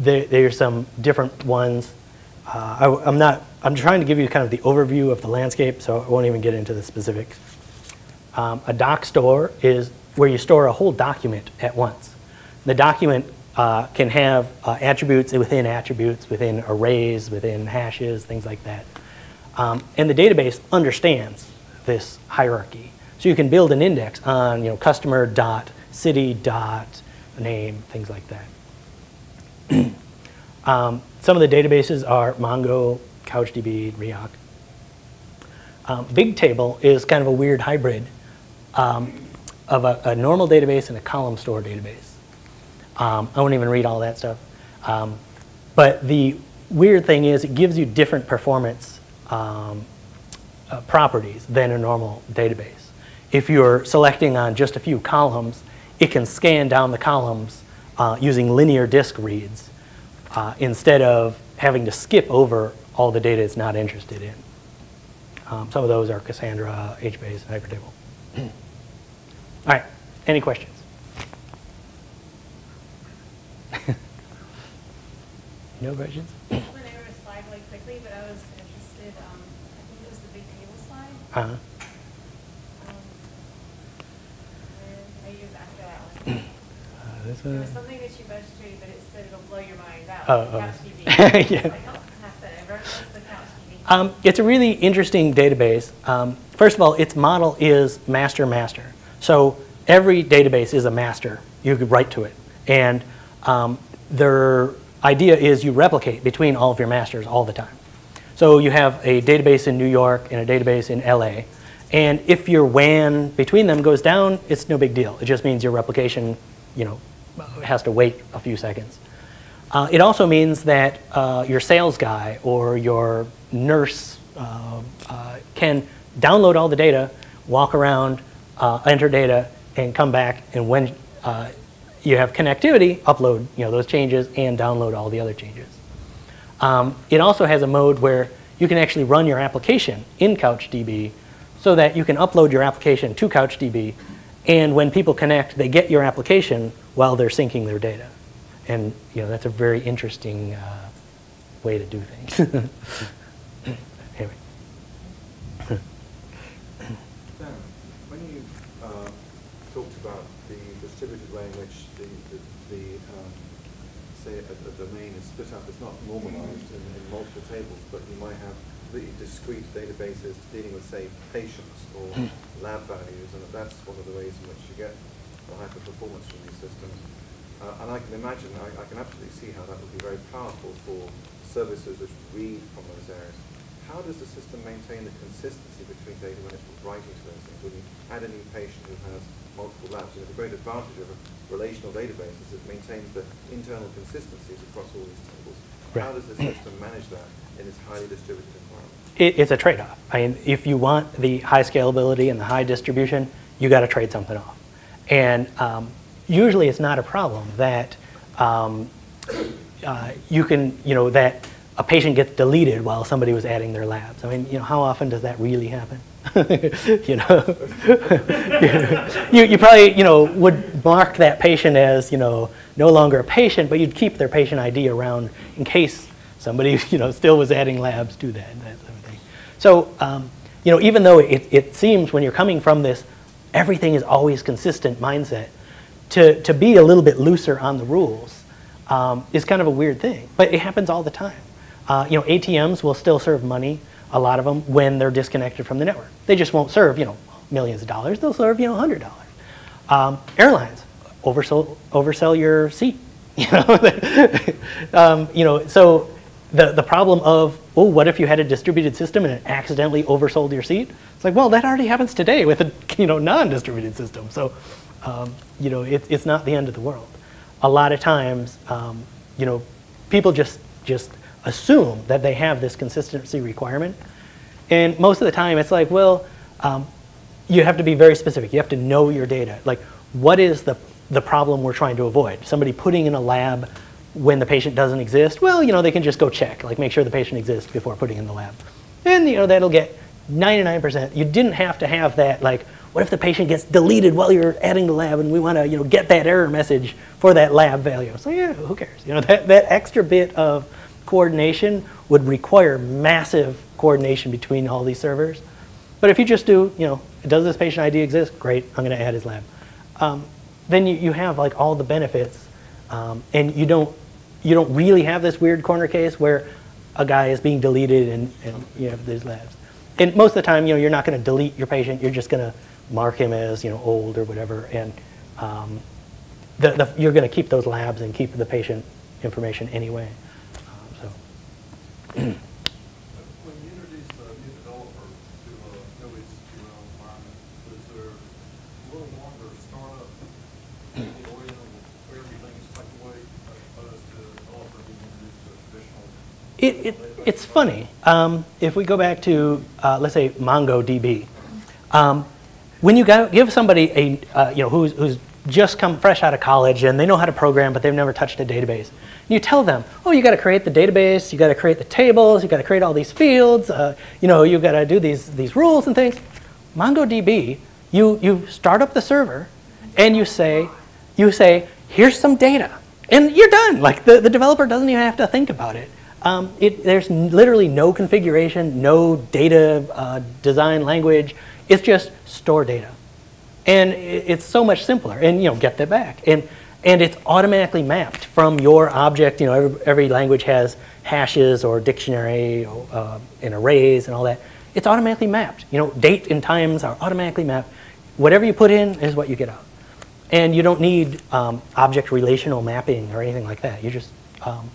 There's some different ones. I'm trying to give you kind of the overview of the landscape, so I won't even get into the specifics. A doc store is where you store a whole document at once. The document can have attributes, within arrays, within hashes, things like that. And the database understands this hierarchy. So you can build an index on customer dot city dot name, things like that. Some of the databases are Mongo, CouchDB, Riak. Bigtable is kind of a weird hybrid of a normal database and a column store database. I won't even read all that stuff. But the weird thing is it gives you different performance properties than a normal database. If you're selecting on just a few columns, it can scan down the columns using linear disk reads instead of having to skip over all the data it's not interested in. Some of those are Cassandra, HBase, and Hypertable. All right, any questions? No questions? I went over a slide really quickly, but I was interested, I think it was the big table slide. Maybe it was after that one. There was something that you both showed, but it said it'll blow your mind out. CouchDB. Yeah. Like, pass that over. What's the CouchDB? It's a really interesting database. First of all, its model is master-master. So every database is a master. You could write to it. And their idea is you replicate between all of your masters all the time. So you have a database in New York and a database in LA. And if your WAN between them goes down, it's no big deal. It just means your replication, has to wait a few seconds. It also means that your sales guy or your nurse can download all the data, walk around, enter data, and come back. And when you have connectivity, upload those changes and download all the other changes. It also has a mode where you can actually run your application in CouchDB so that you can upload your application to CouchDB, and when people connect, they get your application while they're syncing their data. And that's a very interesting way to do things. Anyway. Dan, when you talked about the distributed way in which say a domain is split up, it's not normalized in multiple tables, but you might have completely discrete databases dealing with, say, patients or lab values, and that's one of the ways in which you get the hyper performance from these systems. And I can imagine, I can absolutely see how that would be very powerful for services which read from those areas. How does the system maintain the consistency between data when it's writing to those things? When you add a new patient who has multiple labs, the great advantage of a relational database is it maintains the internal consistencies across all these tables. Right. How does the system manage that in its highly distributed environment? It's a trade-off. I mean, if you want the high scalability and the high distribution, you got to trade something off. And usually it's not a problem that you can, that a patient gets deleted while somebody was adding their labs. I mean, how often does that really happen? You probably, would mark that patient as, no longer a patient, but you'd keep their patient ID around in case somebody, still was adding labs to that sort of thing. So, even though it seems when you're coming from this, everything is always consistent mindset, to be a little bit looser on the rules is kind of a weird thing, but it happens all the time. ATMs will still serve money, a lot of them, when they're disconnected from the network. They just won't serve, millions of dollars. They'll serve, $100. Airlines oversell your seat. So the problem of, what if you had a distributed system and it accidentally oversold your seat? It's like, well, that already happens today with a non-distributed system. So it's not the end of the world. A lot of times, people just assume that they have this consistency requirement, and most of the time it's like, well, you have to be very specific. You have to know your data. Like, what is the problem we're trying to avoid? Somebody putting in a lab when the patient doesn't exist? Well, they can just go check, like make sure the patient exists before putting in the lab, and that'll get 99%. You didn't have to have that, like, what if the patient gets deleted while you're adding the lab and we want to, get that error message for that lab value. So yeah, who cares? That extra bit of coordination would require massive coordination between all these servers. But if you just do, does this patient ID exist? Great, I'm going to add his lab. Then you have like all the benefits, and you don't really have this weird corner case where a guy is being deleted and you have these labs. And most of the time, you're not going to delete your patient. You're just going to mark him as old or whatever, and you're going to keep those labs and keep the patient information anyway. When you introduce a new developer to a NoSQL environment, is there a little longer startup where everything is tucked away as opposed to a developer being introduced to a traditional? It's funny. If we go back to, let's say, MongoDB, when you give somebody who's just come fresh out of college and they know how to program, but they've never touched a database, and you tell them, oh, you got to create the database, you got to create the tables, you got to create all these fields, you've got to do these rules and things. MongoDB, you start up the server and you say, here's some data, and you're done. Like the developer doesn't even have to think about it. There's literally no configuration, no data design language. It's just store data. And it's so much simpler, and get that back. And it's automatically mapped from your object. Every language has hashes or dictionary and arrays and all that. It's automatically mapped. Date and times are automatically mapped. Whatever you put in is what you get out. And you don't need object relational mapping or anything like that. You just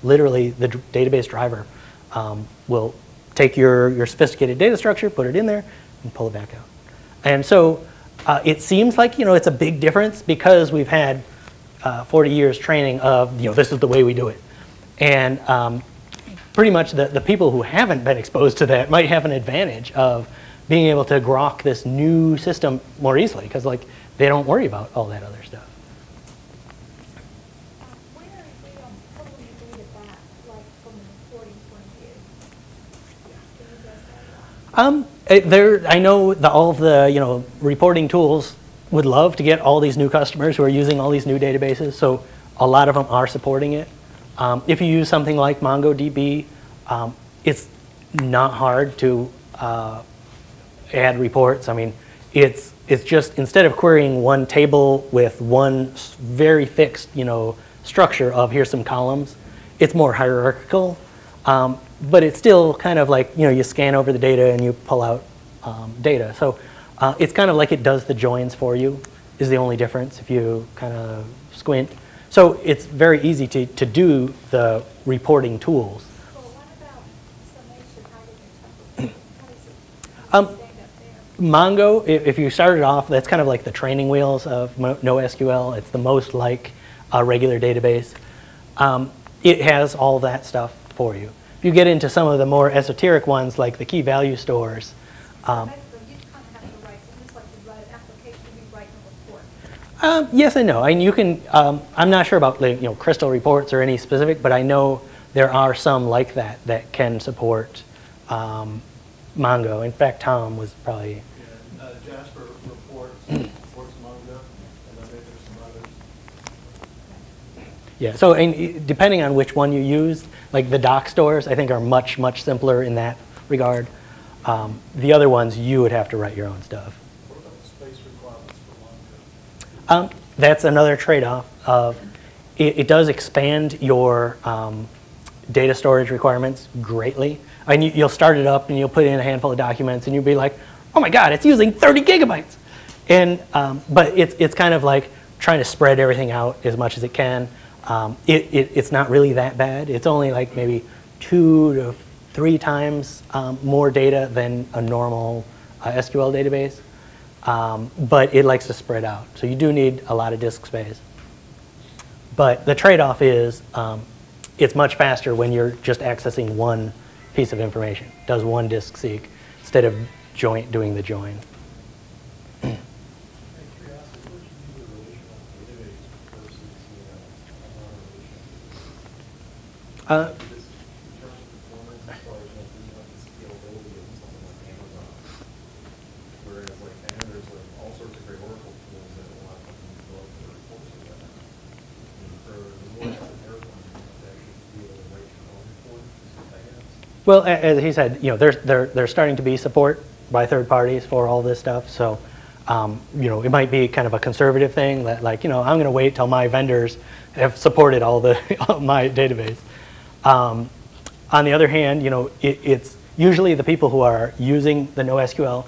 literally, the database driver will take your sophisticated data structure, put it in there, and pull it back out. And so it seems like it's a big difference because we've had 40 years training of this is the way we do it. And pretty much the people who haven't been exposed to that might have an advantage of being able to grok this new system more easily because they don't worry about all that other stuff. Where are we pulling the data back, like from the reporting point of view? I know all of the reporting tools would love to get all these new customers who are using all these new databases. So a lot of them are supporting it. If you use something like MongoDB, it's not hard to add reports. I mean, it's just instead of querying one table with one very fixed structure of here's some columns, it's more hierarchical. But it's still kind of like you scan over the data and you pull out data. So it's kind of like it does the joins for you is the only difference if you kind of squint. So it's very easy to do the reporting tools. Well, what about summation? How does it stand up there? Mongo, if you started off, that's kind of like the training wheels of NoSQL. It's the most like a regular database. It has all that stuff for you. If you get into some of the more esoteric ones, like the key value stores. Basically, you kind of have to write, just like you write an application, you write a report. Yes and no. And you can. I'm not sure about crystal reports or any specific, but I know there are some like that can support Mongo. In fact, Tom was probably. Yeah, Jasper reports supports Mongo, and I think there's some others. Yeah. So depending on which one you use, like the doc stores, I think are much simpler in that regard. The other ones, you would have to write your own stuff. What about the space requirements for Mongo? That's another trade-off of it does expand your data storage requirements greatly. I mean, you'll start it up and you'll put in a handful of documents and you'll be like, oh my God, it's using 30 gigabytes. And, but it's kind of like trying to spread everything out as much as it can. It's not really that bad. It's only like maybe 2 to 3 times more data than a normal SQL database. But it likes to spread out. So you do need a lot of disk space. But the trade-off is it's much faster when you're just accessing one piece of information. It does one disk seek instead of doing the join. Well, as he said, there's starting to be support by third parties for all this stuff. So, it might be kind of a conservative thing that, like, I'm going to wait till my vendors have supported all my database. On the other hand, it's usually the people who are using the NoSQL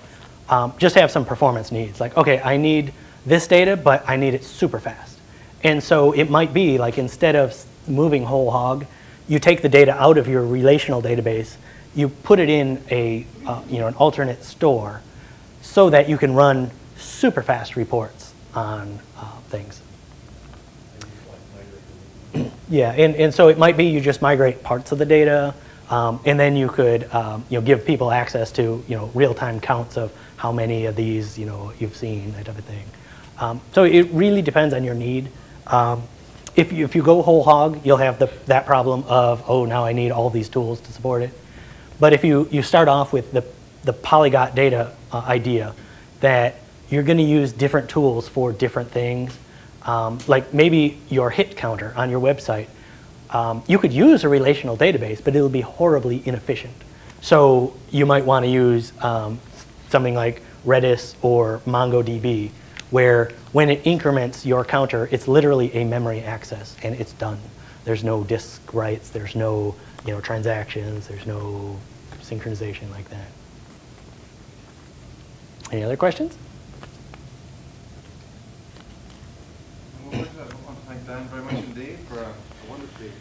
just have some performance needs. Like, okay, I need this data, but I need it super fast. And so it might be like, instead of moving whole hog, you take the data out of your relational database, you put it in an alternate store so that you can run super fast reports on things. Yeah, and so it might be you just migrate parts of the data, and then you could give people access to real-time counts of how many of these you've seen, that type of thing. So it really depends on your need. If you go whole hog, you'll have that problem of, oh, now I need all these tools to support it. But if you start off with the polyglot data idea, that you're going to use different tools for different things, like maybe your hit counter on your website, you could use a relational database, but it'll be horribly inefficient. So you might want to use something like Redis or MongoDB, where when it increments your counter, it's literally a memory access, and it's done. There's no disk writes, there's no transactions, there's no synchronization like that. Any other questions? Well, I want to thank Dan very much indeed for a wonderfully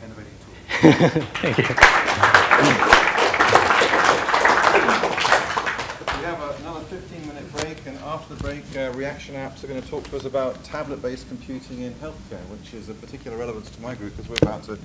innovative tool. Thank you. We have another 15-minute break, and after the break, Reaction Apps are going to talk to us about tablet-based computing in healthcare, which is of particular relevance to my group, because we're about to